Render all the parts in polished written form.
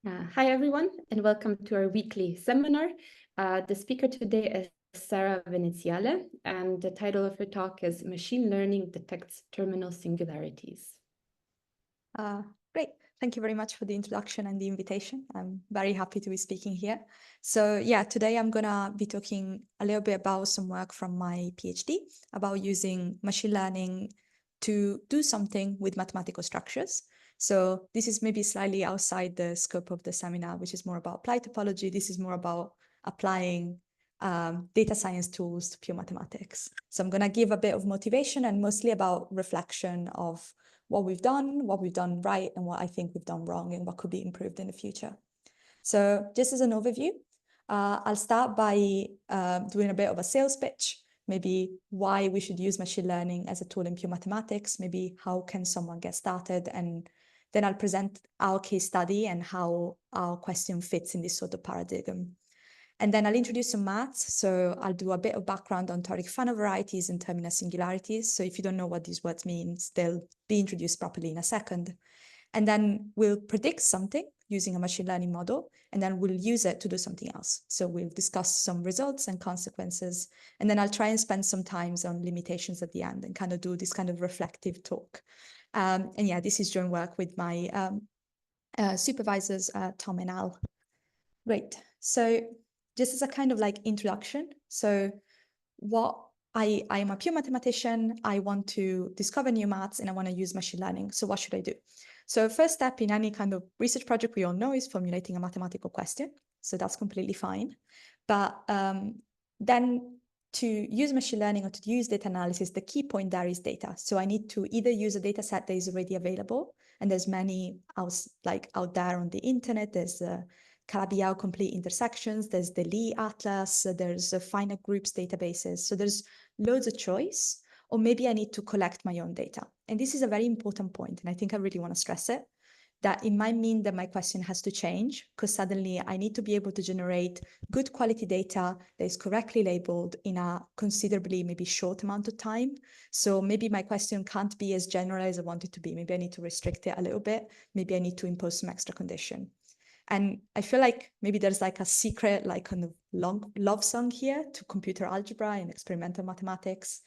Hi, everyone, and welcome to our weekly seminar. The speaker today is Sara Veneziale, and the title of her talk is Machine Learning Detects Terminal Singularities. Great. Thank you very much for the introduction and the invitation. I'm very happy to be speaking here. So yeah, today I'm going to be talking a little bit about some work from my PhD about using machine learning to do something with mathematical structures. So this is maybe slightly outside the scope of the seminar, which is more about applied topology. This is more about applying data science tools to pure mathematics. So I'm going to give a bit of motivation and mostly about reflection of what we've done right, and what I think we've done wrong, and what could be improved in the future. So just as an overview, I'll start by doing a bit of a sales pitch, maybe why we should use machine learning as a tool in pure mathematics, maybe how can someone get started, and then I'll present our case study and how our question fits in this sort of paradigm. And then I'll introduce some maths. So I'll do a bit of background on toric Q-Fano varieties and terminal singularities. So if you don't know what these words mean, they'll be introduced properly in a second. And then we'll predict something using a machine learning model, and then we'll use it to do something else. So we'll discuss some results and consequences, and then I'll try and spend some time on limitations at the end and kind of do this kind of reflective talk. And yeah, this is joint work with my supervisors, Tom and Al. Great. So just as a kind of like introduction, so what I'm a pure mathematician, I want to discover new maths, and I want to use machine learning. So what should I do? So first step in any kind of research project, we all know, is formulating a mathematical question. So that's completely fine. But then to use machine learning or to use data analysis, the key point there is data. So I need to either use a data set that is already available, and there's many out there on the internet. There's Calabi-Yau complete intersections, there's the Lee Atlas, there's finite groups databases. So there's loads of choice, or maybe I need to collect my own data. And this is a very important point, and I think I really want to stress it, that it might mean that my question has to change, because suddenly I need to be able to generate good quality data that is correctly labeled in a considerably maybe short amount of time. So maybe my question can't be as general as I want it to be. Maybe I need to restrict it a little bit. Maybe I need to impose some extra condition. And I feel like maybe there's like a secret, like kind of long love song here to computer algebra and experimental mathematics.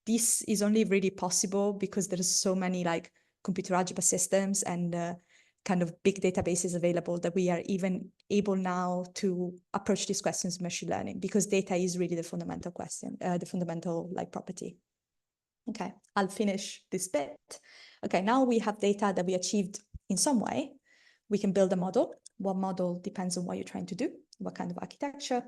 This is only really possible because there's so many like computer algebra systems and kind of big databases available that we are even able now to approach these questions with machine learning, because data is really the fundamental question, the fundamental like property. Okay, I'll finish this bit. Okay, now we have data that we achieved in some way. We can build a model. What model depends on what you're trying to do, what kind of architecture,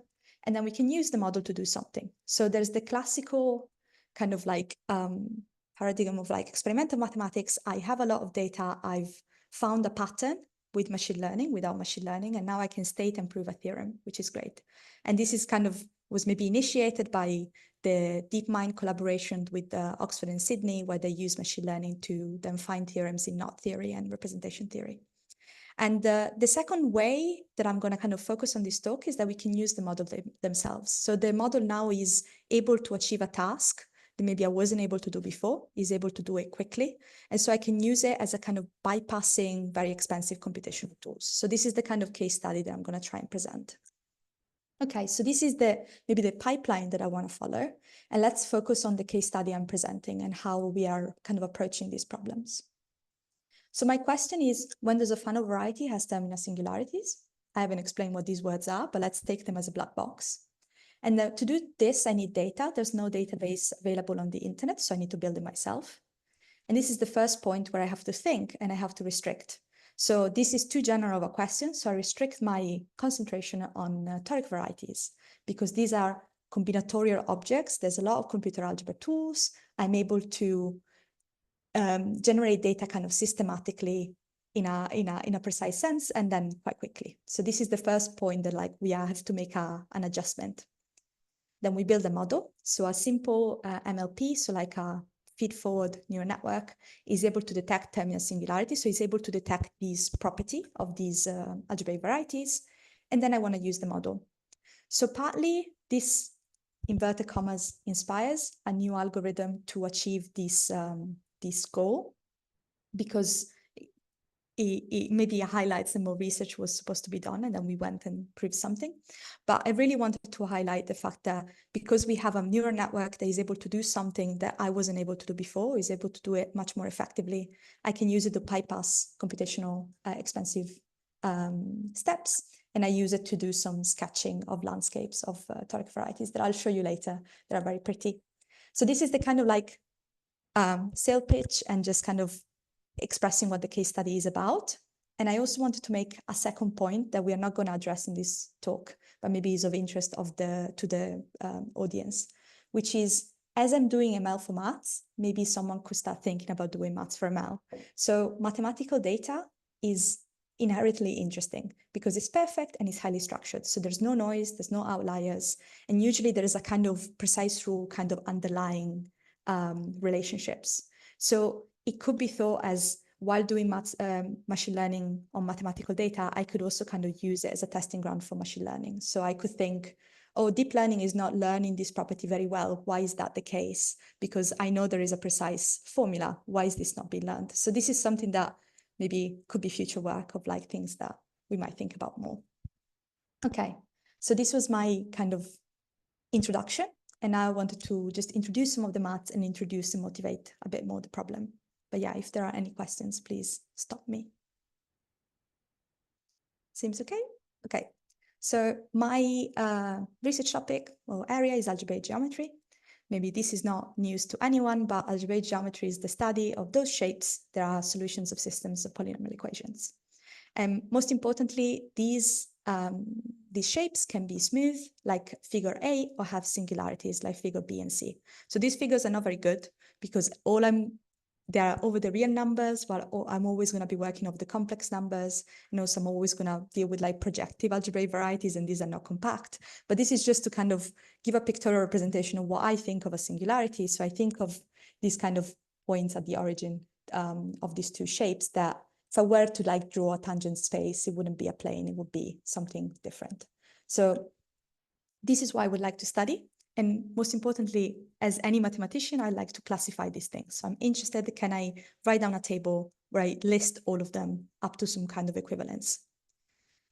and then we can use the model to do something. So there's the classical kind of like paradigm of like experimental mathematics. I have a lot of data. I've found a pattern with machine learning, without machine learning, and now I can state and prove a theorem, which is great. And this is kind of was maybe initiated by the DeepMind collaboration with Oxford and Sydney, where they use machine learning to then find theorems in knot theory and representation theory. And the second way that I'm going to kind of focus on this talk is that we can use the model themselves. So the model now is able to achieve a task that maybe I wasn't able to do before, is able to do it quickly. And so I can use it as a kind of bypassing very expensive computational tools. So this is the kind of case study that I'm going to try and present. Okay, so this is maybe the pipeline that I want to follow. And let's focus on the case study I'm presenting and how we are kind of approaching these problems. So my question is, when does a Fano variety has terminal singularities? I haven't explained what these words are, but let's take them as a black box. And to do this, I need data. There's no database available on the internet, so I need to build it myself. And this is the first point where I have to think and I have to restrict. So this is too general of a question, so I restrict my concentration on toric varieties, because these are combinatorial objects. There's a lot of computer algebra tools. I'm able to generate data kind of systematically in a precise sense, and then quite quickly. So this is the first point that like we have to make an adjustment. Then we build a model. So a simple MLP, so like a feed-forward neural network, is able to detect terminal singularity. So it's able to detect this property of these algebraic varieties. And then I want to use the model. So partly this inverted commas inspires a new algorithm to achieve this this goal, because it maybe highlights that more research was supposed to be done, and then we went and proved something. But I really wanted to highlight the fact that because we have a neural network that is able to do something that I wasn't able to do before, is able to do it much more effectively, I can use it to bypass computational expensive steps. And I use it to do some sketching of landscapes of toric varieties that I'll show you later that are very pretty. So this is the kind of like sales pitch and just kind of expressing what the case study is about. And I also wanted to make a second point that we are not going to address in this talk, but maybe is of interest to the audience, which is, as I'm doing ML for maths, maybe someone could start thinking about doing maths for ML. So mathematical data is inherently interesting because it's perfect and it's highly structured. So there's no noise, there's no outliers. And usually there is a kind of precise rule kind of underlying relationships. So it could be thought as, while doing machine learning on mathematical data, I could also kind of use it as a testing ground for machine learning. So I could think, oh, deep learning is not learning this property very well. Why is that the case? Because I know there is a precise formula. Why is this not being learned? So this is something that maybe could be future work of like things that we might think about more. Okay, so this was my kind of introduction. And now I wanted to just introduce some of the maths and introduce and motivate a bit more the problem. But yeah, if there are any questions, please stop me. Seems okay? Okay. So my research topic or area is algebraic geometry. Maybe this is not news to anyone, but algebraic geometry is the study of those shapes that are solutions of systems of polynomial equations. And most importantly, these shapes can be smooth, like figure A, or have singularities, like figure B and C. So these figures are not very good because they are over the real numbers, while I'm always going to be working over the complex numbers. And also I'm always going to deal with like projective algebraic varieties, and these are not compact. But this is just to kind of give a pictorial representation of what I think of a singularity. So I think of these kind of points at the origin of these two shapes that, if I were to like draw a tangent space, it wouldn't be a plane, it would be something different. So this is what I would like to study. And most importantly, as any mathematician, I like to classify these things. So I'm interested, can I write down a table where I list all of them up to some kind of equivalence?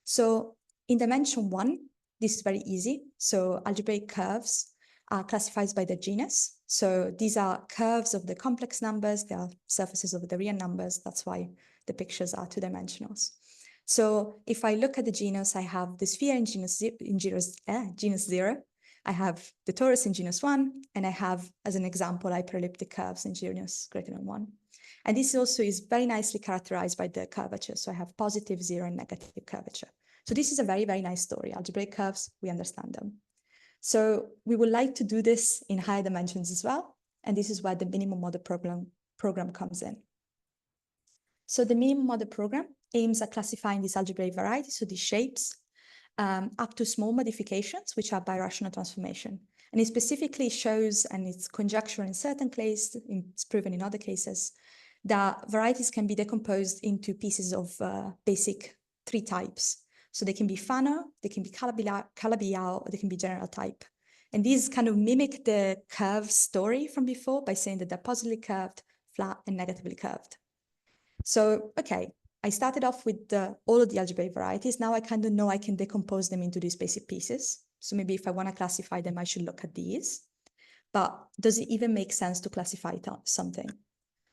So in dimension 1, this is very easy. So algebraic curves are classified by the genus. So these are curves of the complex numbers. They are surfaces of the real numbers. That's why the pictures are two-dimensional. So if I look at the genus, I have the sphere in genus 0. I have the torus in genus 1, and I have, as an example, hyperelliptic curves in genus greater than 1. And this also is very nicely characterized by the curvature. So I have positive, 0, and negative curvature. So this is a very, very nice story. Algebraic curves, we understand them. So we would like to do this in higher dimensions as well. And this is where the minimum model program comes in. So the minimum model program aims at classifying these algebraic varieties, so these shapes, up to small modifications, which are birational transformation. And it specifically shows, and it's conjectural in certain cases, it's proven in other cases, that varieties can be decomposed into pieces of basic 3 types. So they can be Fano, they can be Calabi-Yau, or they can be general type. And these kind of mimic the curve story from before by saying that they're positively curved, flat, and negatively curved. So, okay, I started off with all of the algebraic varieties. Now I kind of know I can decompose them into these basic pieces. So maybe if I want to classify them, I should look at these. But does it even make sense to classify something?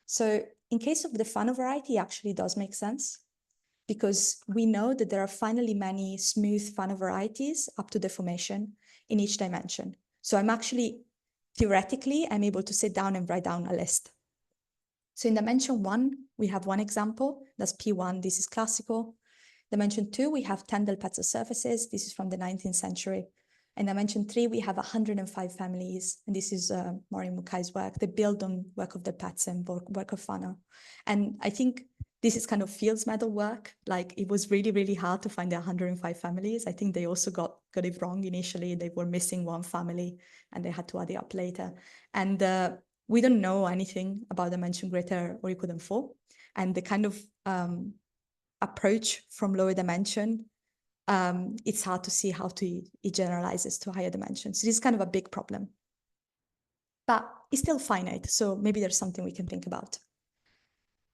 So in case of the Fano variety, it actually does make sense, because we know that there are finally many smooth Fano varieties up to deformation in each dimension. So I'm actually, theoretically, I'm able to sit down and write down a list. So in dimension 1, we have one example, that's P1, this is classical. Dimension 2, we have 10 Del-Pezzo surfaces, this is from the 19th century. In dimension 3, we have 105 families, and this is Maureen Mukai's work. They build on work of Del-Pezzo and work of Fano. And I think this is kind of Fields medal work. Like, it was really, really hard to find the 105 families. I think they also got it wrong initially. They were missing one family, and they had to add it up later. And we don't know anything about dimension greater or equal than 4. And the kind of approach from lower dimension, it's hard to see how it generalizes to higher dimensions. So this is kind of a big problem. But it's still finite, so maybe there's something we can think about.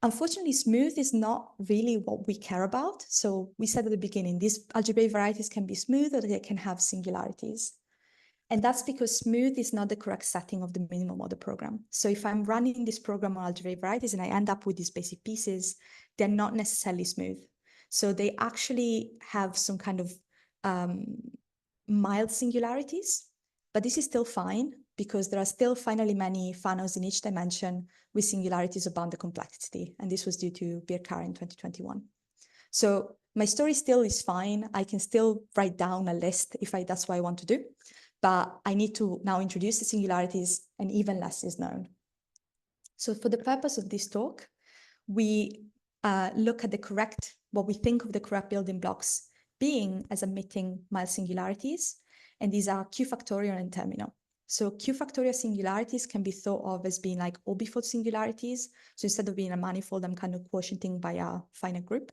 Unfortunately, smooth is not really what we care about. So we said at the beginning, these algebraic varieties can be smooth or they can have singularities. And that's because smooth is not the correct setting of the minimum order program. So if I'm running this program on algebraic varieties and I end up with these basic pieces, they're not necessarily smooth. So they actually have some kind of mild singularities, but this is still fine because there are still finally many Fanos in each dimension with singularities about the complexity. And this was due to Picard in 2021. So my story still is fine. I can still write down a list if that's what I want to do, but I need to now introduce the singularities and even less is known. So for the purpose of this talk, we look at what we think of the correct building blocks being as admitting mild singularities, and these are Q-factorial and terminal. So Q-factorial singularities can be thought of as being like orbifold singularities. So instead of being a manifold, I'm kind of quotienting by a finite group.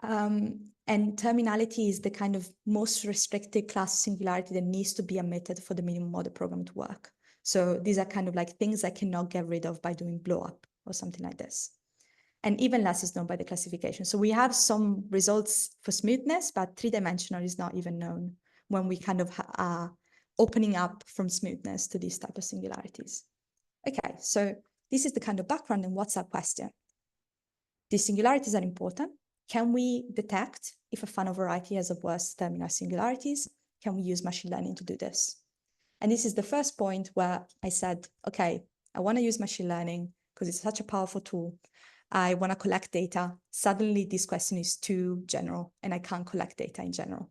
And terminality is the kind of most restricted class singularity that needs to be admitted for the minimum order program to work. So these are kind of like things I cannot get rid of by doing blow up or something like this. And even less is known by the classification. So we have some results for smoothness, but three-dimensional is not even known when we kind of are opening up from smoothness to these type of singularities. Okay, so this is the kind of background, and what's our question? These singularities are important. Can we detect if a Fano variety has a worse terminal singularities? Can we use machine learning to do this? And this is the first point where I said, okay, I want to use machine learning because it's such a powerful tool. I want to collect data. Suddenly, this question is too general, and I can't collect data in general.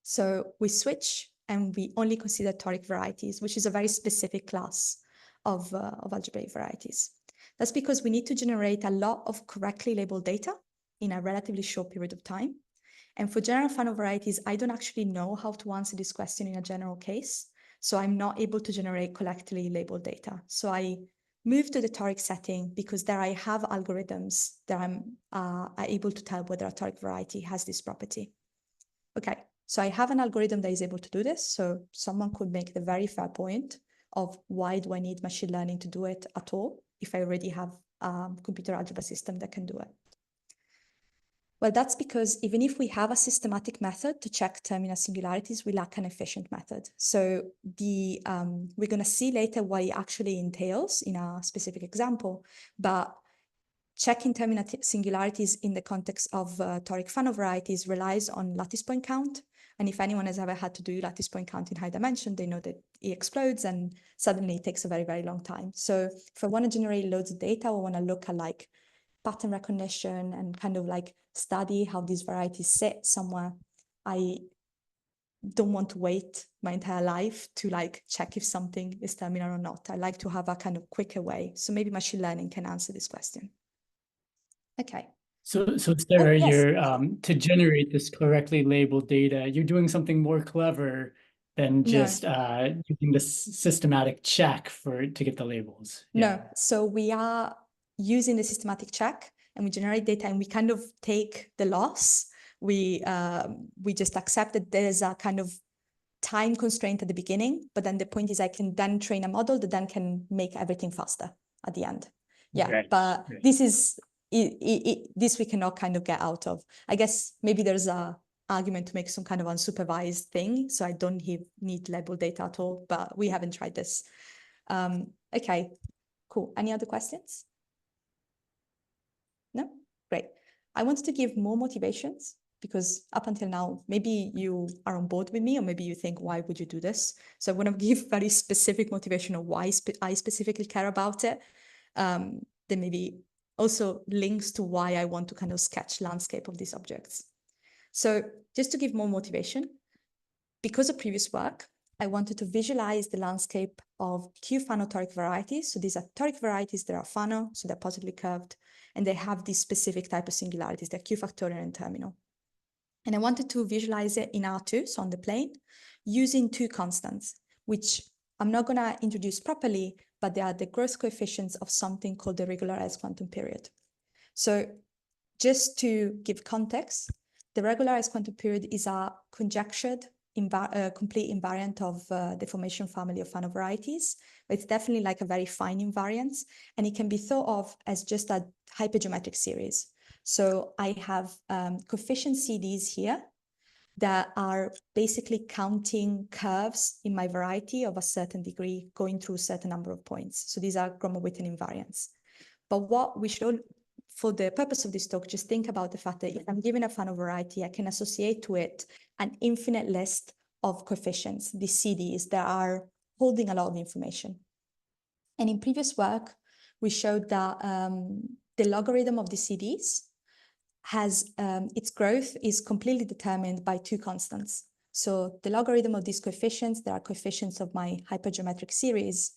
So we switch, and we only consider toric varieties, which is a very specific class of algebraic varieties. That's because we need to generate a lot of correctly labeled data in a relatively short period of time. And for general Fano varieties, I don't actually know how to answer this question in a general case. So I'm not able to generate correctly labeled data. So I move to the toric setting because there I have algorithms that I'm able to tell whether a toric variety has this property. Okay, so I have an algorithm that is able to do this. So someone could make the very fair point of why do I need machine learning to do it at all if I already have a computer algebra system that can do it? Well, that's because even if we have a systematic method to check terminal singularities, we lack an efficient method. So we're going to see later what it actually entails in a specific example, but checking terminal singularities in the context of toric Fano varieties relies on lattice point count. And if anyone has ever had to do lattice point count in high dimension, they know that it explodes and suddenly it takes a very, very long time. So if I want to generate loads of data, I want to look at like pattern recognition and kind of like study how these varieties sit somewhere. I don't want to wait my entire life to like check if something is terminal or not. I like to have a kind of quicker way. So maybe machine learning can answer this question. Okay. So Sarah, yes. you're to generate this correctly labeled data, you're doing something more clever than just using this systematic check to get the labels. No, so we are using the systematic check and we generate data and we kind of take the loss. We just accept that there's a kind of time constraint at the beginning, but then the point is I can then train a model that then can make everything faster at the end. Yeah, right. But right. This is this we cannot kind of get out of. I guess maybe there's a argument to make some kind of unsupervised thing, so I don't need label data at all, but we haven't tried this. Okay, cool. Any other questions? No? Great. I wanted to give more motivations because up until now, maybe you are on board with me or maybe you think, why would you do this? So I want to give very specific motivation of why I specifically care about it. Then maybe also links to why I want to kind of sketch landscape of these objects. So just to give more motivation, because of previous work, I wanted to visualize the landscape of Q-Fano toric varieties. So these are toric varieties that are Fano, so they're positively curved, and they have this specific type of singularities, they're Q-factorial and terminal. And I wanted to visualize it in R2, so on the plane, using two constants, which I'm not going to introduce properly, but they are the growth coefficients of something called the regularized quantum period. So just to give context, the regularized quantum period is a conjectured complete invariant of the formation family of Fano varieties, but it's definitely like a very fine invariance, and it can be thought of as just a hypergeometric series. So I have coefficient CDs here that are basically counting curves in my variety of a certain degree going through a certain number of points. So these are Gromov-Witten invariants. But what we should, for the purpose of this talk, just think about the fact that if I'm given a Fano variety, I can associate to it an infinite list of coefficients, the CDs, that are holding a lot of information. And in previous work, we showed that the logarithm of the CDs has its growth is completely determined by two constants. So the logarithm of these coefficients, that are coefficients of my hypergeometric series,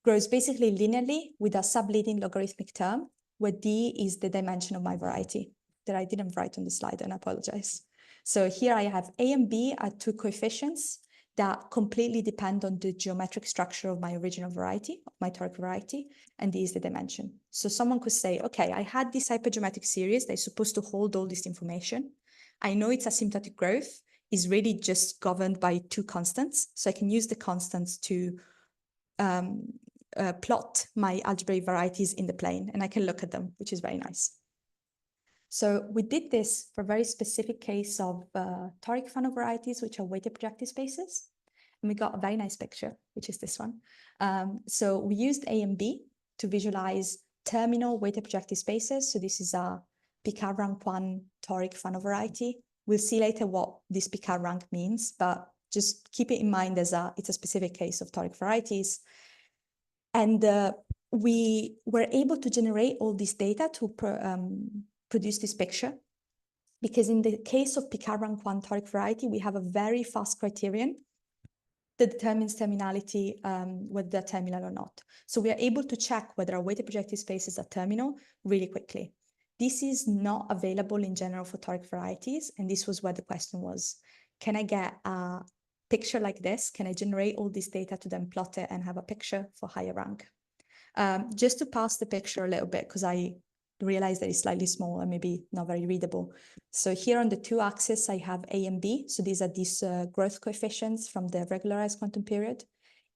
grows basically linearly with a subleading logarithmic term, where D is the dimension of my variety that I didn't write on the slide, and I apologize. So here I have A and B are two coefficients that completely depend on the geometric structure of my original variety, of my toric variety, and D is the dimension. So someone could say, okay, I had this hypergeometric series that is supposed to hold all this information. I know its asymptotic growth is really just governed by two constants. So I can use the constants to plot my algebraic varieties in the plane, and I can look at them, which is very nice. So we did this for a very specific case of toric Fano varieties, which are weighted projective spaces. And we got a very nice picture, which is this one. So we used A and B to visualize terminal weighted projective spaces. So this is a Picard rank 1 toric Fano variety. We'll see later what this Picard rank means, but just keep it in mind as it's a specific case of toric varieties. And we were able to generate all this data to produce this picture, because in the case of Picard rank 1 toric variety, we have a very fast criterion that determines terminality, whether they're terminal or not. So we are able to check whether our weighted projective spaces are terminal really quickly. This is not available in general for toric varieties, and this was where the question was, can I get a picture like this? Can I generate all this data to then plot it and have a picture for higher rank? Just to pass the picture a little bit, because I realized that it's slightly small and maybe not very readable. So here on the two axes, I have A and B. So these are these growth coefficients from the regularized quantum period.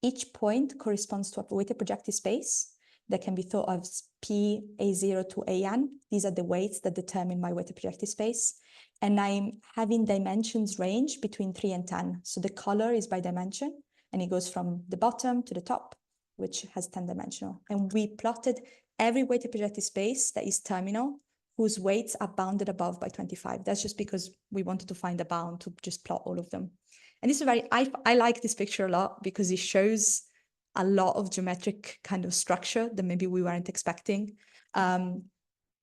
Each point corresponds to a weighted projective space that can be thought of as P, A0 to AN. These are the weights that determine my weighted projective space. And I'm having dimensions range between 3 and 10. So the color is by dimension, and it goes from the bottom to the top, which has 10 dimensional. And we plotted every weighted projective space that is terminal, whose weights are bounded above by 25. That's just because we wanted to find a bound to just plot all of them. And this is I like this picture a lot because it shows a lot of geometric kind of structure that maybe we weren't expecting. In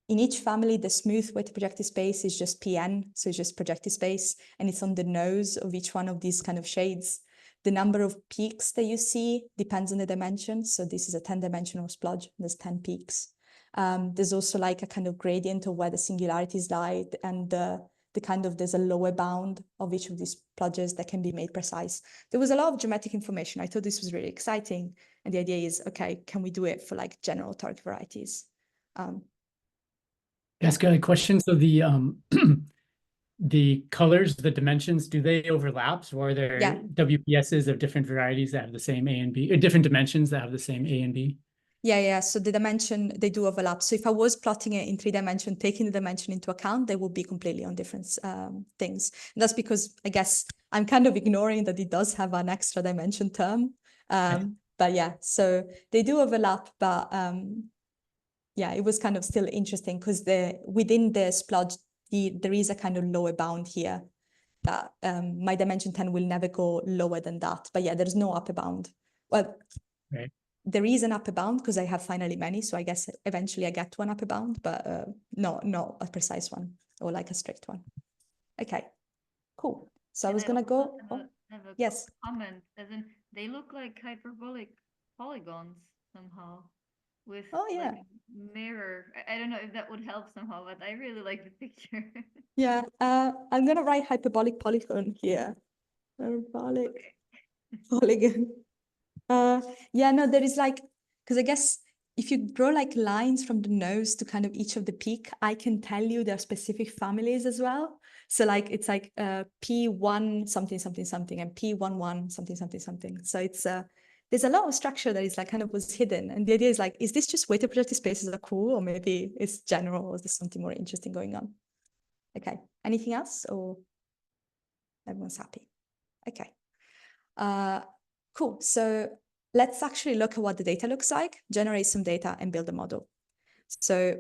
each family, the smooth weighted projective space is just Pn, so it's just projective space, and it's on the nose of each one of these kind of shades. The number of peaks that you see depends on the dimension. So this is a 10-dimensional splodge. There's 10 peaks. There's also like a kind of gradient of where the singularities lie, and there's a lower bound of each of these splodges that can be made precise. There was a lot of geometric information. I thought this was really exciting. And the idea is, okay, can we do it for like general toric varieties? Ask a question. So the the colors, the dimensions, do they overlap? Or are there WPSs of different varieties that have the same A and B, or different dimensions that have the same A and B? Yeah. So the dimension, they do overlap. So if I was plotting it in 3D, taking the dimension into account, they would be completely on different things. And that's because I guess I'm kind of ignoring that it does have an extra dimension term. But yeah, so they do overlap, but yeah, it was kind of still interesting because within the splodge, there is a kind of lower bound here that my dimension 10 will never go lower than that. But yeah, there's no upper bound. Well, right. There is an upper bound because I have finally many. So I guess eventually I get to an upper bound, but not a precise one or like a strict one. Okay, cool. So I was going to go. Have a yes. Comment, as in they look like hyperbolic polygons somehow. With yeah. like a mirror. I don't know if that would help somehow, but I really like the picture. Yeah, I'm gonna write hyperbolic polygon here. Hyperbolic polygon. Yeah, no, there is like, because I guess if you draw like lines from the nose to kind of each of the peak, I can tell you their specific families as well. So like it's like P1 something something something and P11 something something something. So it's there's a lot of structure that is like kind of was hidden. And the idea is like, is this just weighted projective spaces are cool, or maybe it's general, or is there something more interesting going on? Okay, anything else, or everyone's happy? Okay, cool. So let's actually look at what the data looks like, generate some data and build a model. So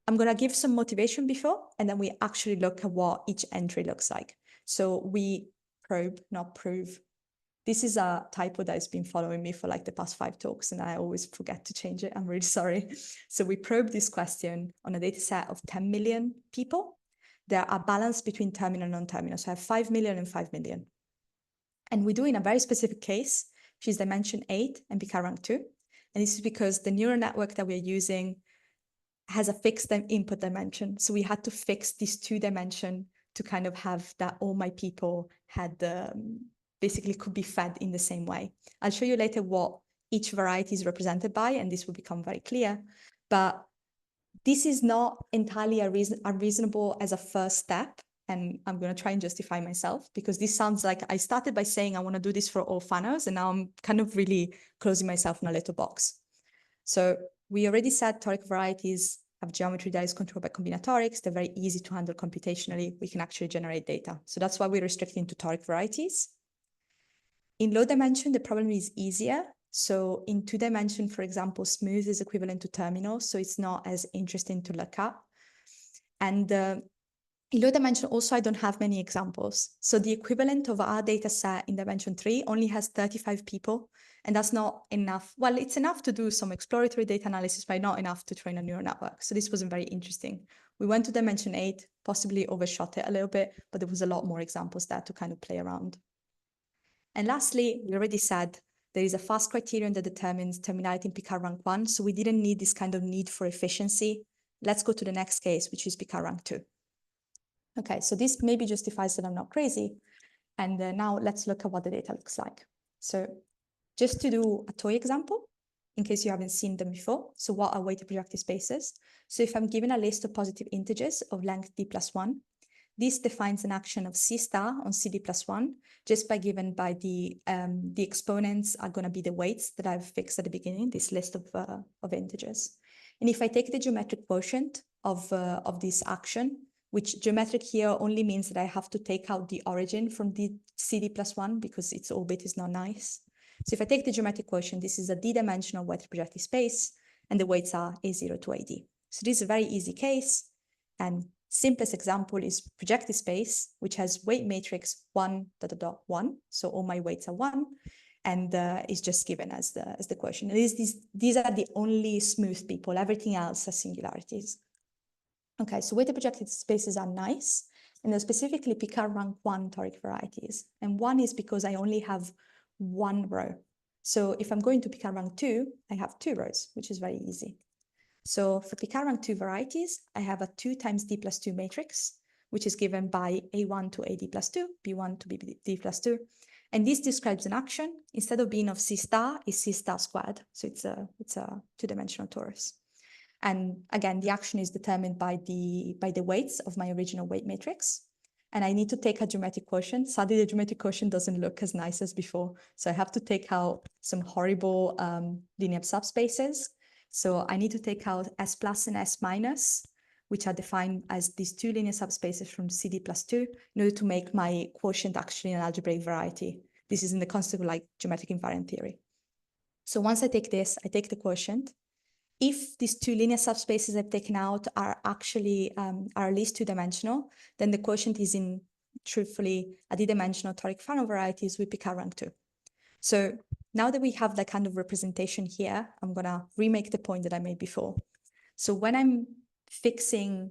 I'm going to give some motivation before, and then we actually look at what each entry looks like. So we probe, not prove. This is a typo that has been following me for like the past 5 talks, and I always forget to change it. I'm really sorry. So we probe this question on a data set of 10 million people. There are balanced between terminal and non-terminal. So I have 5 million and 5 million. And we do in a very specific case, which is dimension 8 and Picard rank 2. And this is because the neural network that we're using has a fixed input dimension. So we had to fix this 2 dimension to kind of have that all my people had basically could be fed in the same way. I'll show you later what each variety is represented by, and this will become very clear. But this is not entirely unreasonable as a first step. And I'm going to try and justify myself, because this sounds like I started by saying I want to do this for all Fanos, and now I'm kind of really closing myself in a little box. So we already said toric varieties have geometry that is controlled by combinatorics. They're very easy to handle computationally. We can actually generate data. So that's why we're restricting to toric varieties. In low dimension, the problem is easier. So in 2 dimension, for example, smooth is equivalent to terminal. So it's not as interesting to look at. And in low dimension, also, I don't have many examples. So the equivalent of our data set in dimension 3 only has 35 people. And that's not enough. Well, it's enough to do some exploratory data analysis, but not enough to train a neural network. So this wasn't very interesting. We went to dimension 8, possibly overshot it a little bit, but there was a lot more examples there to kind of play around. And lastly, we already said there is a fast criterion that determines terminality in Picard rank 1. So we didn't need this kind of need for efficiency. Let's go to the next case, which is Picard rank 2. Okay, so this maybe justifies that I'm not crazy. And now let's look at what the data looks like. So just to do a toy example, in case you haven't seen them before. So what are weighted projective spaces? So if I'm given a list of positive integers of length d plus 1, this defines an action of C star on CD plus 1, just by given by the exponents are going to be the weights that I've fixed at the beginning, this list of integers. And if I take the geometric quotient of this action, which geometric here only means that I have to take out the origin from the CD plus 1 because its orbit is not nice. So if I take the geometric quotient, this is a d-dimensional weighted projective space, and the weights are A0 to AD. So this is a very easy case. And simplest example is projective space, which has weight matrix 1, ... 1. So all my weights are 1, and is just given as the quotient. And these are the only smooth people. Everything else are singularities. Okay, so weighted projective spaces are nice, and they're specifically Picard rank 1 toric varieties. And 1 is because I only have 1 row. So if I'm going to Picard rank 2, I have 2 rows, which is very easy. So for Picard rank 2 varieties, I have a 2 times d plus 2 matrix, which is given by A1 to AD plus 2, B1 to BD plus 2. And this describes an action. Instead of being of C star, is C star squared. So it's a 2-dimensional torus. And again, the action is determined by the weights of my original weight matrix. And I need to take a geometric quotient. Sadly, the geometric quotient doesn't look as nice as before. So I have to take out some horrible linear subspaces. So I need to take out S plus and S minus, which are defined as these 2 linear subspaces from CD plus 2, in order to make my quotient actually an algebraic variety. This is in the concept of like geometric invariant theory. So once I take this, I take the quotient. If these 2 linear subspaces I've taken out are actually are at least 2-dimensional, then the quotient is in, truthfully, a d-dimensional toric Fano varieties with Picard rank 2. So now that we have that kind of representation here, I'm going to remake the point that I made before. So when I'm fixing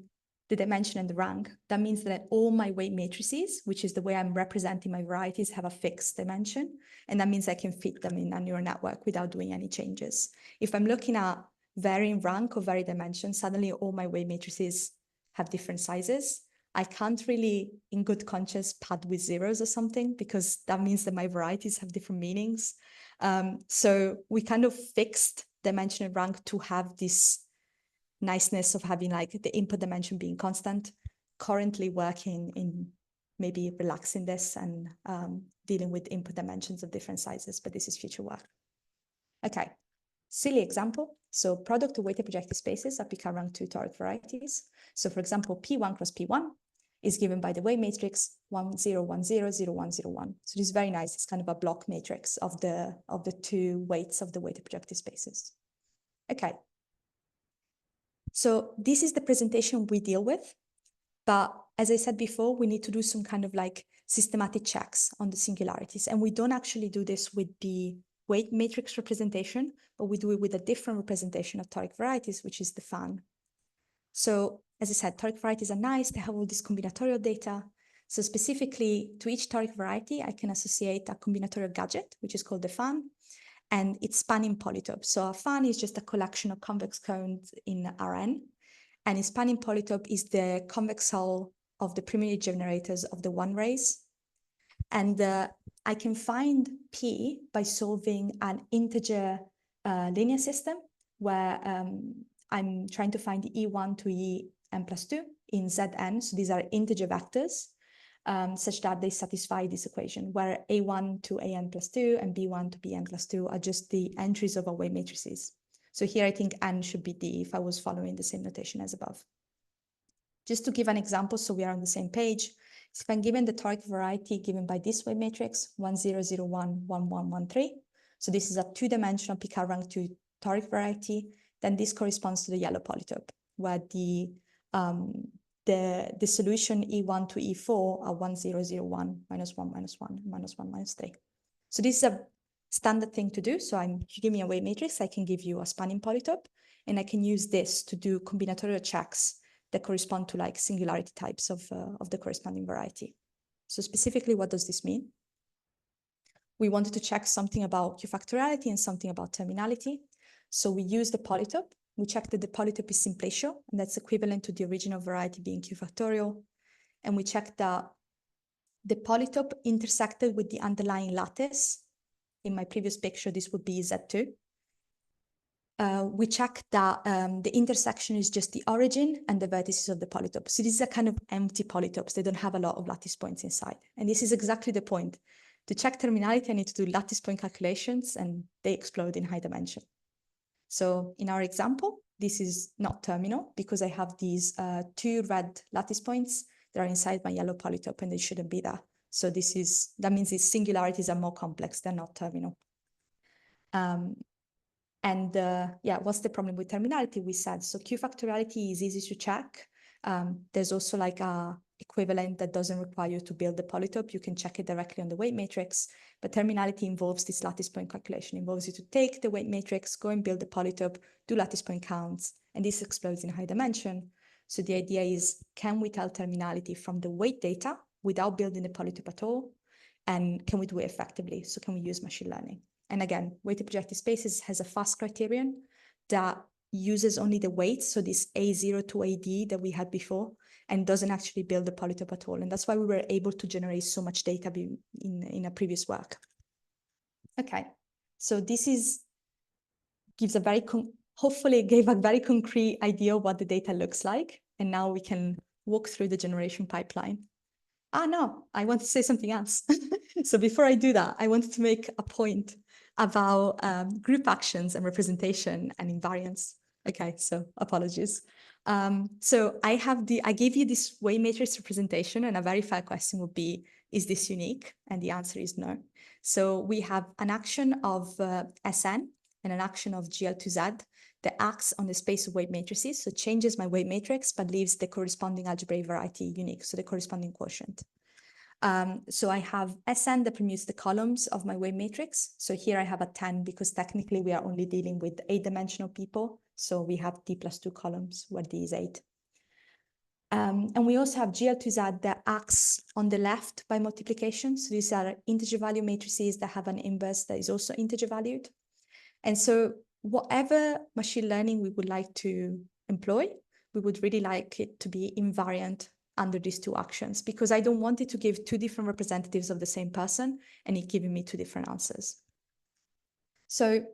the dimension and the rank, that means that all my weight matrices, which is the way I'm representing my varieties, have a fixed dimension. And that means I can fit them in a neural network without doing any changes. If I'm looking at varying rank or vary dimension, suddenly all my weight matrices have different sizes. I can't really, in good conscience, pad with zeros or something, because that means that my varieties have different meanings. So we kind of fixed dimensional rank to have this niceness of having like the input dimension being constant. Currently working in maybe relaxing this and dealing with input dimensions of different sizes, but this is future work. Okay, silly example. So product of weighted projective spaces are Picard rank 2 toric varieties. So for example, P1 cross P1 is given by the weight matrix 1, 0, 1, 0, 0, 1, 0, 1. So this is very nice. It's kind of a block matrix of the two weights of the weighted projective spaces. Okay. So this is the presentation we deal with. But as I said before, we need to do some kind of like systematic checks on the singularities. And we don't actually do this with the weight matrix representation, but we do it with a different representation of toric varieties, which is the fan. So as I said, toric varieties are nice. They have all this combinatorial data. So specifically to each toric variety, I can associate a combinatorial gadget, which is called the fan, and it's spanning polytope. So a fan is just a collection of convex cones in Rn. And a spanning polytope is the convex hull of the primitive generators of the one rays. And I can find P by solving an integer linear system where I'm trying to find E1 to En plus 2 in Zn. So these are integer vectors such that they satisfy this equation, where A1 to An plus 2 and B1 to Bn plus 2 are just the entries of our weight matrices. So here I think N should be D if I was following the same notation as above. Just to give an example so we are on the same page, if I'm given the toric variety given by this weight matrix, 1, 0, 0, 1, 1, 1, 1, 3, so this is a two-dimensional Picard rank 2 toric variety, then this corresponds to the yellow polytope, where the solution E1 to E4 are 1, 0, 0, 1, minus 1, minus 1, minus 1, minus 3. So this is a standard thing to do. So if you give me a weight matrix, I can give you a spanning polytope, and I can use this to do combinatorial checks that correspond to like singularity types of the corresponding variety. So specifically, what does this mean? We wanted to check something about Q-factoriality and something about terminality. So we use the polytope. We check that the polytope is symplectio, and that's equivalent to the original variety being Q-factorial. And we check that the polytope intersected with the underlying lattice. In my previous picture, this would be Z2. We check that the intersection is just the origin and the vertices of the polytope. So this is a kind of empty polytopes. They don't have a lot of lattice points inside. And this is exactly the point. To check terminality, I need to do lattice point calculations, and they explode in high dimension. So in our example, this is not terminal because I have these two red lattice points that are inside my yellow polytope, and they shouldn't be there. So that means these singularities are more complex, they're not terminal. Yeah, what's the problem with terminality? We said, so Q-factoriality is easy to check. There's also like a equivalent that doesn't require you to build the polytope. You can check it directly on the weight matrix, but terminality involves this lattice point calculation. It involves you to take the weight matrix, go and build the polytope, do lattice point counts, and this explodes in high dimension. So the idea is, can we tell terminality from the weight data without building the polytope at all? And can we do it effectively? So can we use machine learning? And again, weighted projective spaces has a fast criterion that uses only the weight, so this A0 to AD that we had before, and doesn't actually build the polytope at all. And that's why we were able to generate so much data in a previous work. Okay, so this gives a very, hopefully gave a very concrete idea of what the data looks like. And now we can walk through the generation pipeline. No, I want to say something else. So before I do that, I wanted to make a point about group actions and representation and invariance. Okay, so apologies. So I gave you this weight matrix representation, and a very fair question would be, is this unique? And the answer is no. So we have an action of Sn and an action of GL2Z that acts on the space of weight matrices, so changes my weight matrix, but leaves the corresponding algebraic variety unique, so the corresponding quotient. So I have Sn that permutes the columns of my weight matrix. So here I have a 10 because technically we are only dealing with 8-dimensional people. So we have D plus 2 columns where D is 8. And we also have GL2Z that acts on the left by multiplication. So these are integer value matrices that have an inverse that is also integer valued. And so whatever machine learning we would like to employ, we would really like it to be invariant under these two actions, because I don't want it to give two different representatives of the same person and it giving me two different answers. So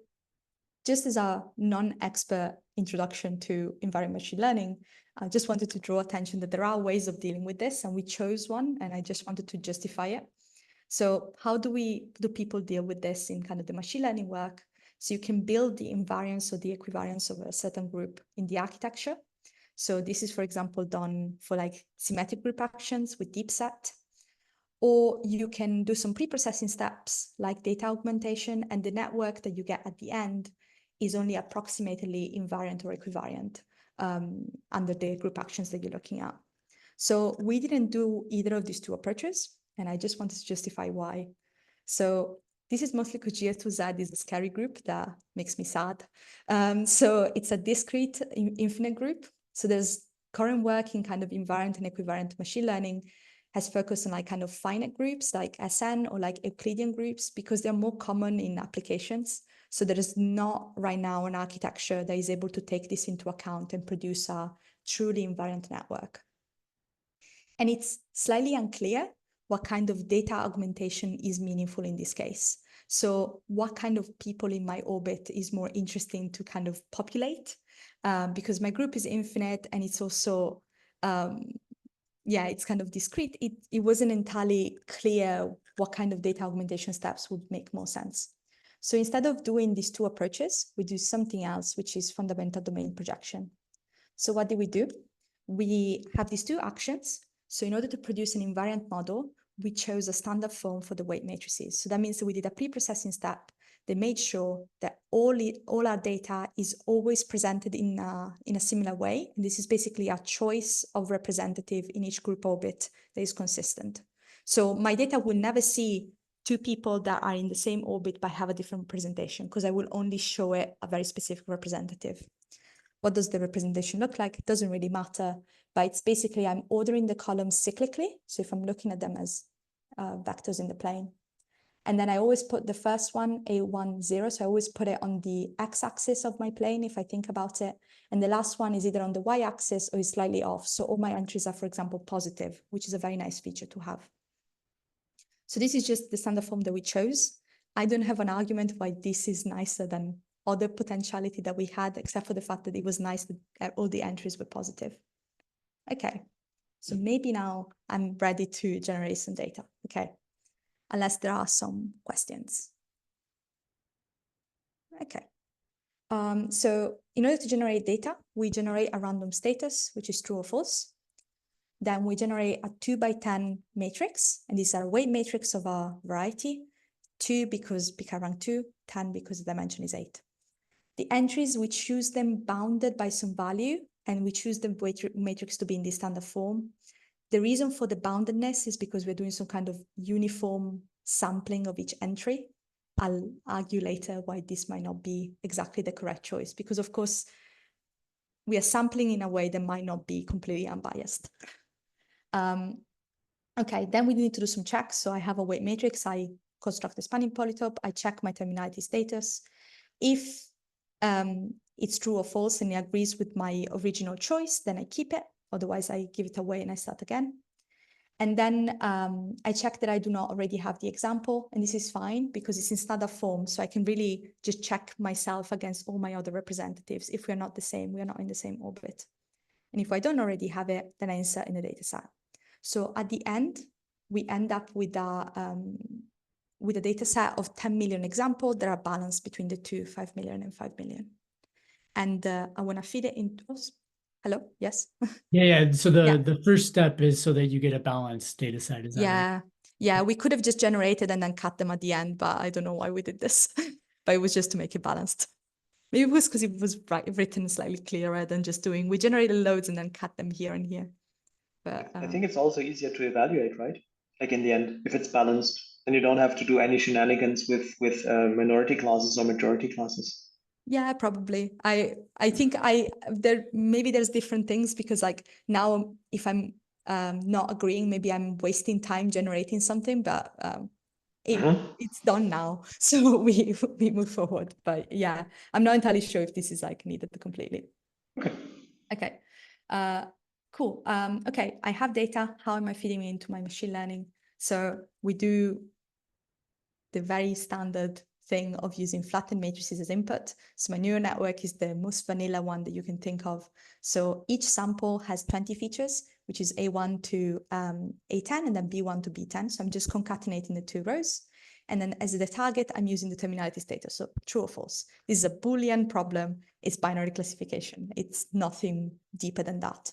just as a non-expert introduction to invariant machine learning, I just wanted to draw attention that there are ways of dealing with this, and we chose one, and I just wanted to justify it. So how do people deal with this in kind of the machine learning work? So you can build the invariance or the equivariance of a certain group in the architecture. So this is, for example, done for like symmetric group actions with deep set. Or you can do some pre-processing steps like data augmentation, and the network that you get at the end is only approximately invariant or equivariant under the group actions that you're looking at. So we didn't do either of these two approaches, and I just wanted to justify why. So this is mostly because GS2Z is a scary group that makes me sad. So it's a discrete infinite group. So there's current work in kind of invariant and equivariant machine learning has focused on like kind of finite groups like SN or like Euclidean groups because they're more common in applications. So there is not right now an architecture that is able to take this into account and produce a truly invariant network. And it's slightly unclear what kind of data augmentation is meaningful in this case. So what kind of people in my orbit is more interesting to kind of populate? Because my group is infinite and it's also, it's kind of discrete. It wasn't entirely clear what kind of data augmentation steps would make more sense. So instead of doing these two approaches, we do something else, which is fundamental domain projection. So what did we do? We have these two actions. So in order to produce an invariant model, we chose a standard form for the weight matrices. So that means that we did a pre-processing step that made sure that all our data is always presented in a similar way. And this is basically a choice of representative in each group orbit that is consistent. So my data will never see two people that are in the same orbit but have a different representation, because I will only show it a very specific representative. What does the representation look like? It doesn't really matter, but it's basically I'm ordering the columns cyclically. So if I'm looking at them as vectors in the plane. And then I always put the first one, A1, 0. So I always put it on the x-axis of my plane if I think about it. And the last one is either on the y-axis or is slightly off. So all my entries are, for example, positive, which is a very nice feature to have. So this is just the standard form that we chose. I don't have an argument why this is nicer than other potentiality that we had, except for the fact that it was nice that all the entries were positive. Okay, so maybe now I'm ready to generate some data, okay? Unless there are some questions. Okay, so in order to generate data, we generate a random status, which is true or false. Then we generate a 2 by 10 matrix, and these are weight matrix of a variety, 2 because Picard rank 2, 10 because the dimension is 8. The entries, we choose them bounded by some value, and we choose the weight matrix to be in the standard form. The reason for the boundedness is because we're doing some kind of uniform sampling of each entry. I'll argue later why this might not be exactly the correct choice, because of course, we are sampling in a way that might not be completely unbiased. Okay, then we need to do some checks. So I have a weight matrix, I construct the spanning polytope, I check my terminality status. If it's true or false and it agrees with my original choice, then I keep it. Otherwise, I give it away and I start again. And then I check that I do not already have the example. And this is fine because it's in standard form. So I can really just check myself against all my other representatives. If we're not the same, we are not in the same orbit. And if I don't already have it, then I insert in the data set. So at the end, we end up with a data set of 10 million examples that are balanced between the two, 5 million and 5 million. And I want to feed it into, hello, yes? Yeah. So the first step is so that you get a balanced data set. Is that right? Yeah, we could have just generated and then cut them at the end, but I don't know why we did this. But it was just to make it balanced. Maybe it was because it was written slightly clearer than just we generated loads and then cut them here and here. But I think it's also easier to evaluate, right? Like in the end, if it's balanced, then you don't have to do any shenanigans with minority classes or majority classes. Yeah, probably. I think maybe there's different things because like now if I'm not agreeing, maybe I'm wasting time generating something, but it's done now. So we move forward. But yeah, I'm not entirely sure if this is like needed completely. Okay. Cool. Okay, I have data. How am I feeding it into my machine learning? So we do the very standard thing of using flattened matrices as input. So my neural network is the most vanilla one that you can think of. So each sample has 20 features, which is A1 to A10 and then B1 to B10. So I'm just concatenating the two rows. And then as the target, I'm using the terminality status, so true or false. This is a Boolean problem. It's binary classification. It's nothing deeper than that.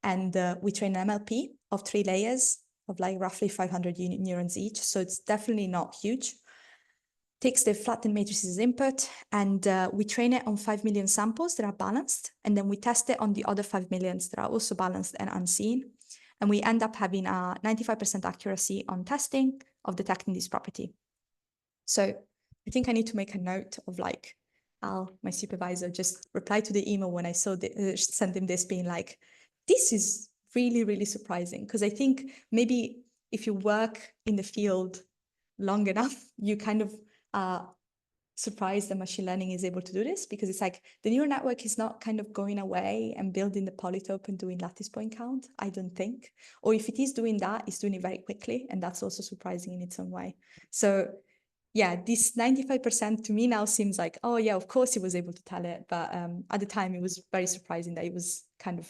And we train an MLP of 3 layers of like roughly 500 neurons each. So it's definitely not huge. Takes the flattened matrices as input, and we train it on 5 million samples that are balanced. And then we test it on the other 5 millions that are also balanced and unseen. And we end up having a 95% accuracy on testing of detecting this property. So I think I need to make a note of like, Al, my supervisor, just replied to the email when I saw sent him this being like, this is really, really surprising. Because I think maybe if you work in the field long enough, you kind of surprised that machine learning is able to do this, because it's like the neural network is not kind of going away and building the polytope and doing lattice point count, I don't think. Or if it is doing that, it's doing it very quickly. And that's also surprising in its own way. So yeah, this 95% to me now seems like, oh yeah, of course he was able to tell it. But at the time, it was very surprising that it was kind of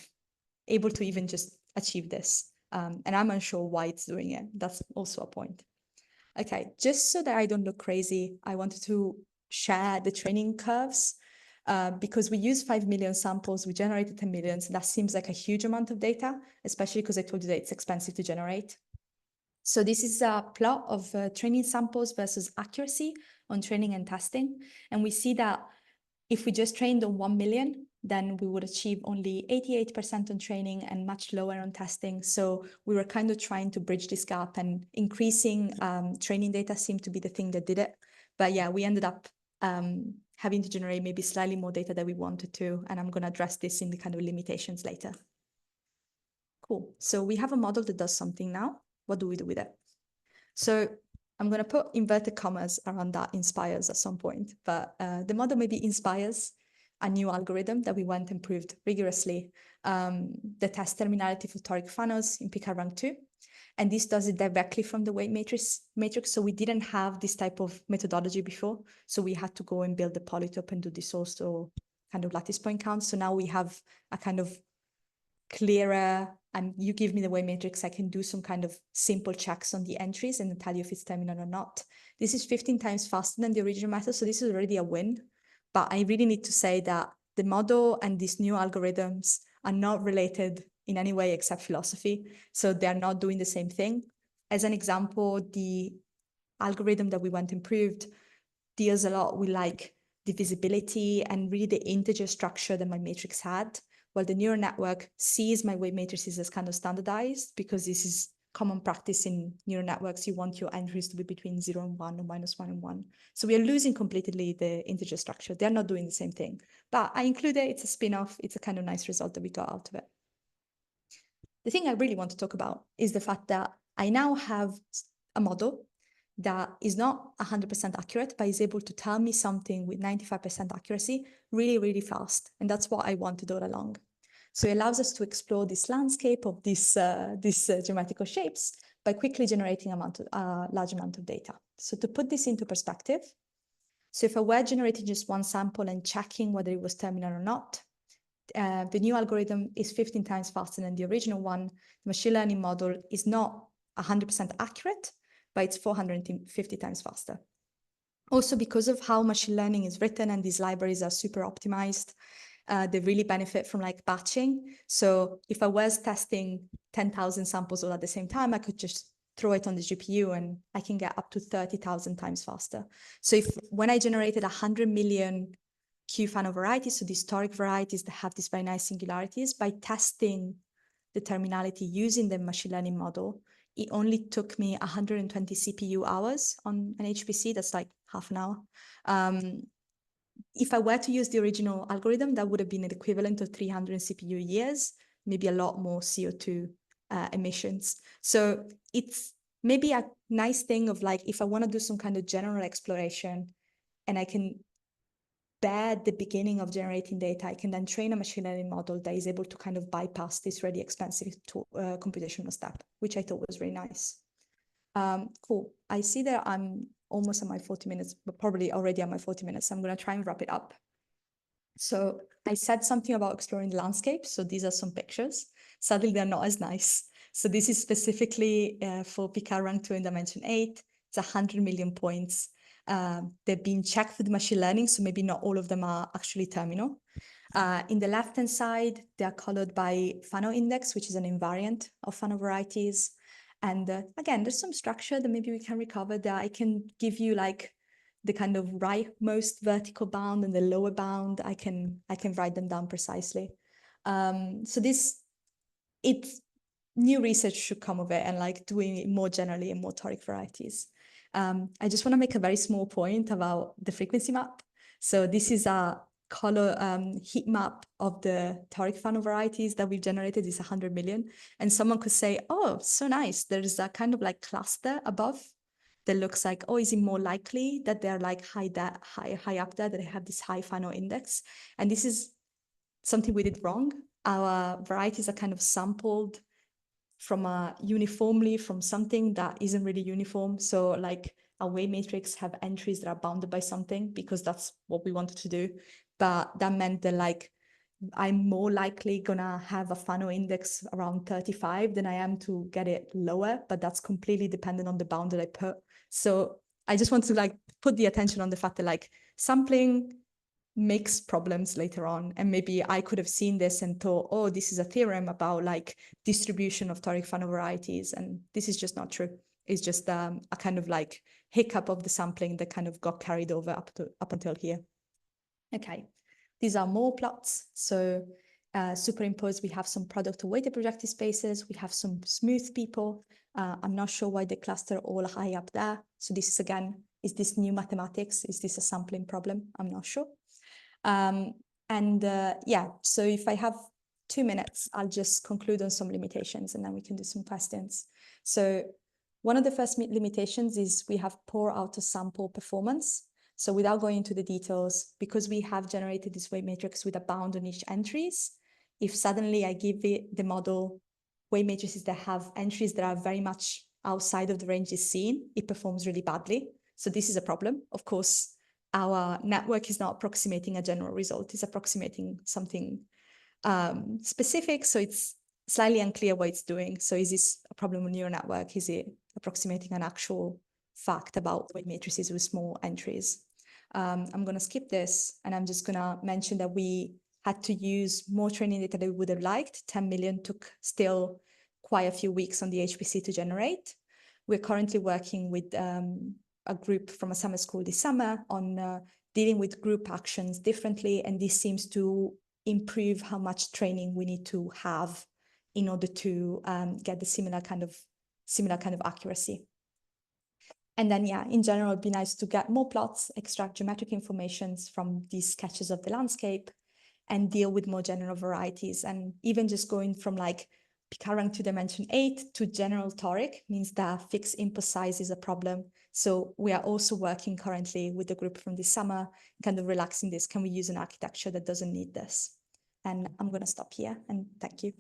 able to even just achieve this. And I'm unsure why it's doing it. That's also a point. Okay, just so that I don't look crazy, I wanted to share the training curves because we use 5 million samples, we generated 10 million. So that seems like a huge amount of data, especially because I told you that it's expensive to generate. So this is a plot of training samples versus accuracy on training and testing. And we see that if we just trained on 1 million, then we would achieve only 88% on training and much lower on testing. So we were kind of trying to bridge this gap, and increasing training data seemed to be the thing that did it. But yeah, we ended up having to generate maybe slightly more data than we wanted to. And I'm going to address this in the kind of limitations later. Cool. So we have a model that does something now. What do we do with it? So I'm going to put inverted commas around that inspires at some point, but the model maybe inspires a new algorithm that we went and proved rigorously that tests terminality for toric Fanos in Picard rank 2. And this does it directly from the weight matrix. So we didn't have this type of methodology before. So we had to go and build the polytope and do this also kind of lattice point count. So now we have a kind of clearer, and you give me the weight matrix, I can do some kind of simple checks on the entries and tell you if it's terminal or not. This is 15 times faster than the original method, so this is already a win. But I really need to say that the model and these new algorithms are not related in any way except philosophy, so they're not doing the same thing. As an example, the algorithm that we went and proved deals a lot with like divisibility and really the integer structure that my matrix had. Well, the neural network sees my weight matrices as kind of standardized, because this is common practice in neural networks. You want your entries to be between 0 and 1 or -1 and 1. So we are losing completely the integer structure. They're not doing the same thing. But I include it. It's a spin-off. It's a kind of nice result that we got out of it. The thing I really want to talk about is the fact that I now have a model that is not 100% accurate, but is able to tell me something with 95% accuracy really, really fast. And that's what I wanted all along. So it allows us to explore this landscape of these geometrical shapes by quickly generating a large amount of data. So to put this into perspective, so if I were generating just one sample and checking whether it was terminal or not, the new algorithm is 15 times faster than the original one. The machine learning model is not 100% accurate, but it's 450 times faster. Also, because of how machine learning is written and these libraries are super optimized, they really benefit from like batching. So if I was testing 10,000 samples all at the same time, I could just throw it on the GPU and I can get up to 30,000 times faster. So when I generated 100 million Q-Fano varieties, so these toric varieties that have these very nice singularities, by testing the terminality using the machine learning model, it only took me 120 CPU hours on an HPC. That's like half an hour. If I were to use the original algorithm, that would have been an equivalent of 300 CPU years, maybe a lot more CO2 emissions. So it's maybe a nice thing of like, if I want to do some kind of general exploration and I can bear the beginning of generating data, I can then train a machine learning model that is able to kind of bypass this really expensive computational step, which I thought was really nice. Cool. I see that I'm almost at my 40 minutes, but probably already at my 40 minutes. I'm going to try and wrap it up. So I said something about exploring the landscape. So these are some pictures. Sadly, they're not as nice. So this is specifically for Picard rank 2 in dimension 8. It's 100 million points. They've been checked with machine learning, so maybe not all of them are actually terminal. In the left-hand side, they are colored by Fano index, which is an invariant of Fano varieties. And again, there's some structure that maybe we can recover that I can give you like the kind of rightmost vertical bound and the lower bound. I can write them down precisely. So it's new research should come of it, and like doing it more generally in more toric varieties. I just want to make a very small point about the frequency map. So this is a color heat map of the toric Fano varieties that we've generated. Is 100 million. And someone could say, oh, so nice. There's a kind of like cluster above that looks like, oh, is it more likely that they're like high up there, that they have this high Fano index? And this is something we did wrong. Our varieties are kind of sampled from uniformly from something that isn't really uniform. So like our weight matrix have entries that are bounded by something because that's what we wanted to do. But that meant that like I'm more likely gonna have a Fano index around 35 than I am to get it lower, but that's completely dependent on the bound that I put. So I just want to like put the attention on the fact that like sampling makes problems later on. And maybe I could have seen this and thought, oh, this is a theorem about like distribution of toric Fano varieties. And this is just not true. It's just a kind of like hiccup of the sampling that kind of got carried over up until here. Okay, these are more plots. So superimposed, we have some product of weighted projective spaces. We have some smooth people. I'm not sure why they cluster all high up there. So this is, again, is this new mathematics? Is this a sampling problem? I'm not sure. Yeah, so if I have 2 minutes, I'll just conclude on some limitations and then we can do some questions. So one of the first limitations is we have poor outer sample performance. So without going into the details, because we have generated this weight matrix with a bound on each entries, if suddenly I give it the model weight matrices that have entries that are very much outside of the ranges seen, it performs really badly. So this is a problem. Of course, our network is not approximating a general result, it's approximating something specific. So it's slightly unclear what it's doing. So is this a problem with neural network? Is it approximating an actual fact about weight matrices with small entries? I'm going to skip this, and I'm just going to mention that we had to use more training data than we would have liked. 10 million took still quite a few weeks on the HPC to generate. We're currently working with a group from a summer school this summer on dealing with group actions differently, and this seems to improve how much training we need to have in order to get the similar kind of accuracy. And then, yeah, in general, it'd be nice to get more plots, extract geometric informations from these sketches of the landscape, and deal with more general varieties. And even just going from like Picard rank 2 dimension 8 to general toric means that fixed input size is a problem. So we are also working currently with the group from this summer, kind of relaxing this. Can we use an architecture that doesn't need this? And I'm going to stop here, and thank you.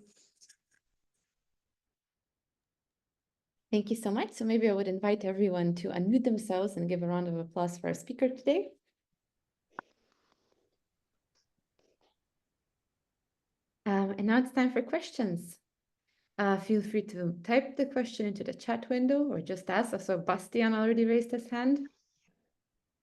Thank you so much. So maybe I would invite everyone to unmute themselves and give a round of applause for our speaker today. And now it's time for questions. Feel free to type the question into the chat window or just ask. So Bastian already raised his hand.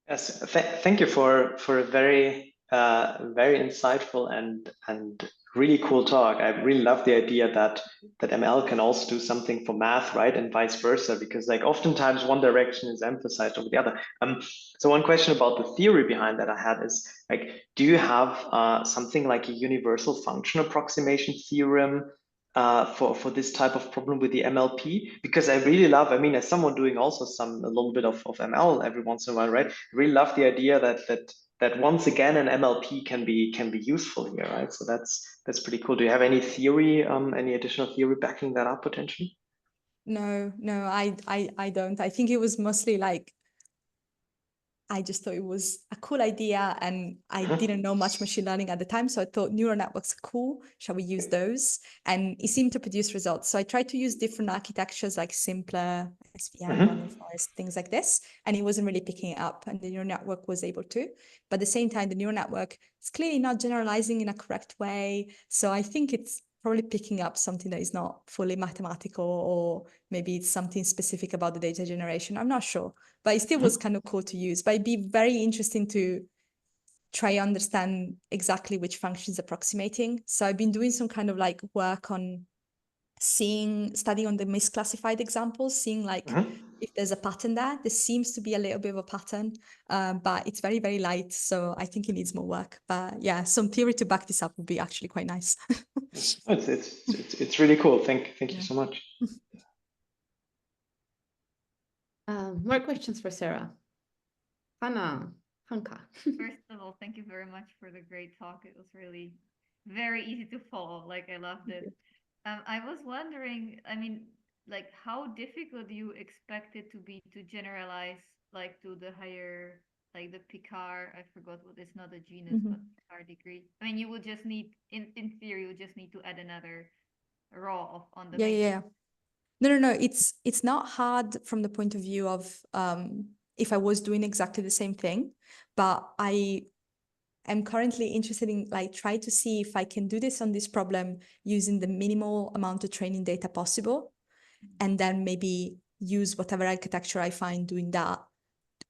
Yes, thank you for a very very insightful and really cool talk. I really love the idea that ML can also do something for math, right, and vice versa, because like oftentimes one direction is emphasized over the other. So one question about the theory behind that I had is like, do you have something like a universal function approximation theorem for this type of problem with the MLP? Because I really love, I mean, as someone doing also a little bit of ML every once in a while, right? I really love the idea that once again an MLP can be useful here, right? So that's pretty cool. Do you have any theory, any additional theory backing that up potentially? No, I don't. I think it was mostly like I just thought it was a cool idea, and I didn't know much machine learning at the time. So I thought neural networks are cool. Shall we use those? And it seemed to produce results. So I tried to use different architectures like simpler, SVM, random forest, things like this. And it wasn't really picking it up. And the neural network was able to. But at the same time, the neural network is clearly not generalizing in a correct way. So I think it's probably picking up something that is not fully mathematical, or maybe it's something specific about the data generation. I'm not sure. But it still was kind of cool to use. But it'd be very interesting to try to understand exactly which function is approximating. So I've been doing some kind of like work on studying on the misclassified examples, seeing like if there's a pattern there. There seems to be a little bit of a pattern, but it's very, very light. So I think it needs more work. But yeah, some theory to back this up would be actually quite nice. It's really cool. Thank you so much. More questions for Sara. Hanka. First of all, thank you very much for the great talk. It was really very easy to follow. Like, I loved it. I was wondering, I mean, like, how difficult do you expect it to be to generalize, like, to the higher, like the Picard, I forgot what, it's not a genus, but Picard degree. I mean, you would just need, in theory, you would just need to add another row on the matrix. No. It's not hard from the point of view of if I was doing exactly the same thing, but I am currently interested in like try to see if I can do this on this problem using the minimal amount of training data possible, and then maybe use whatever architecture I find doing that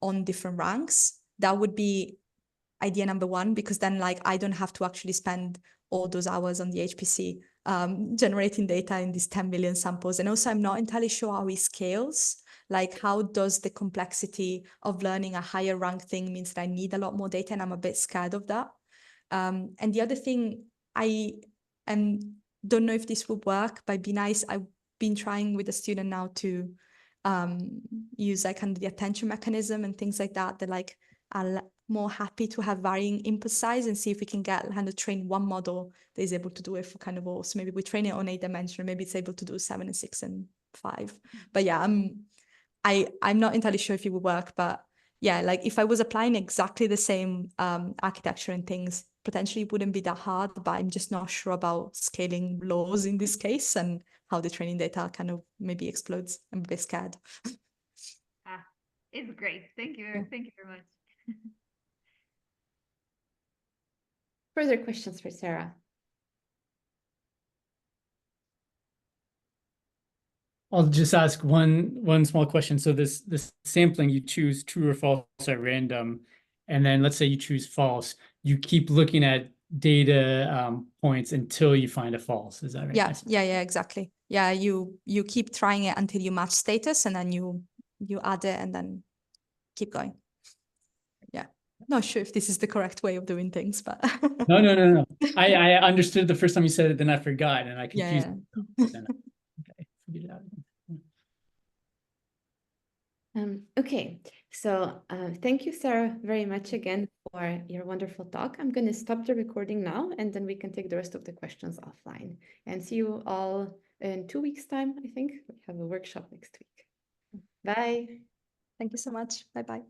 on different ranks. That would be idea number one, because then like I don't have to actually spend all those hours on the HPC generating data in these 10 million samples. And also I'm not entirely sure how it scales. Like, how does the complexity of learning a higher rank thing means that I need a lot more data, and I'm a bit scared of that. And the other thing, I don't know if this would work, but it'd be nice. I've been trying with a student now to use like kind of the attention mechanism and things like that. That like are more happy to have varying input size, and see if we can get kind of train one model that is able to do it for kind of all. So maybe we train it on 8 dimension, maybe it's able to do 7 and 6 and 5. But yeah, I'm not entirely sure if it would work, but yeah, like if I was applying exactly the same architecture and things, potentially it wouldn't be that hard, but I'm just not sure about scaling laws in this case and how the training data kind of maybe explodes. I'm a bit scared. It's great. Thank you. Thank you very much. Further questions for Sara? I'll just ask one small question. So this sampling, you choose true or false at random, and then let's say you choose false. You keep looking at data points until you find a false. Is that right? Yeah, exactly. Yeah, you keep trying it until you match status, and then you add it and then keep going. Yeah, not sure if this is the correct way of doing things, but no. I understood the first time you said it, then I forgot, and I confused. Okay, figured it out. Okay, so thank you, Sara, very much again for your wonderful talk. I'm going to stop the recording now, and then we can take the rest of the questions offline. And see you all in 2 weeks' time, I think. We have a workshop next week. Bye. Thank you so much. Bye-bye.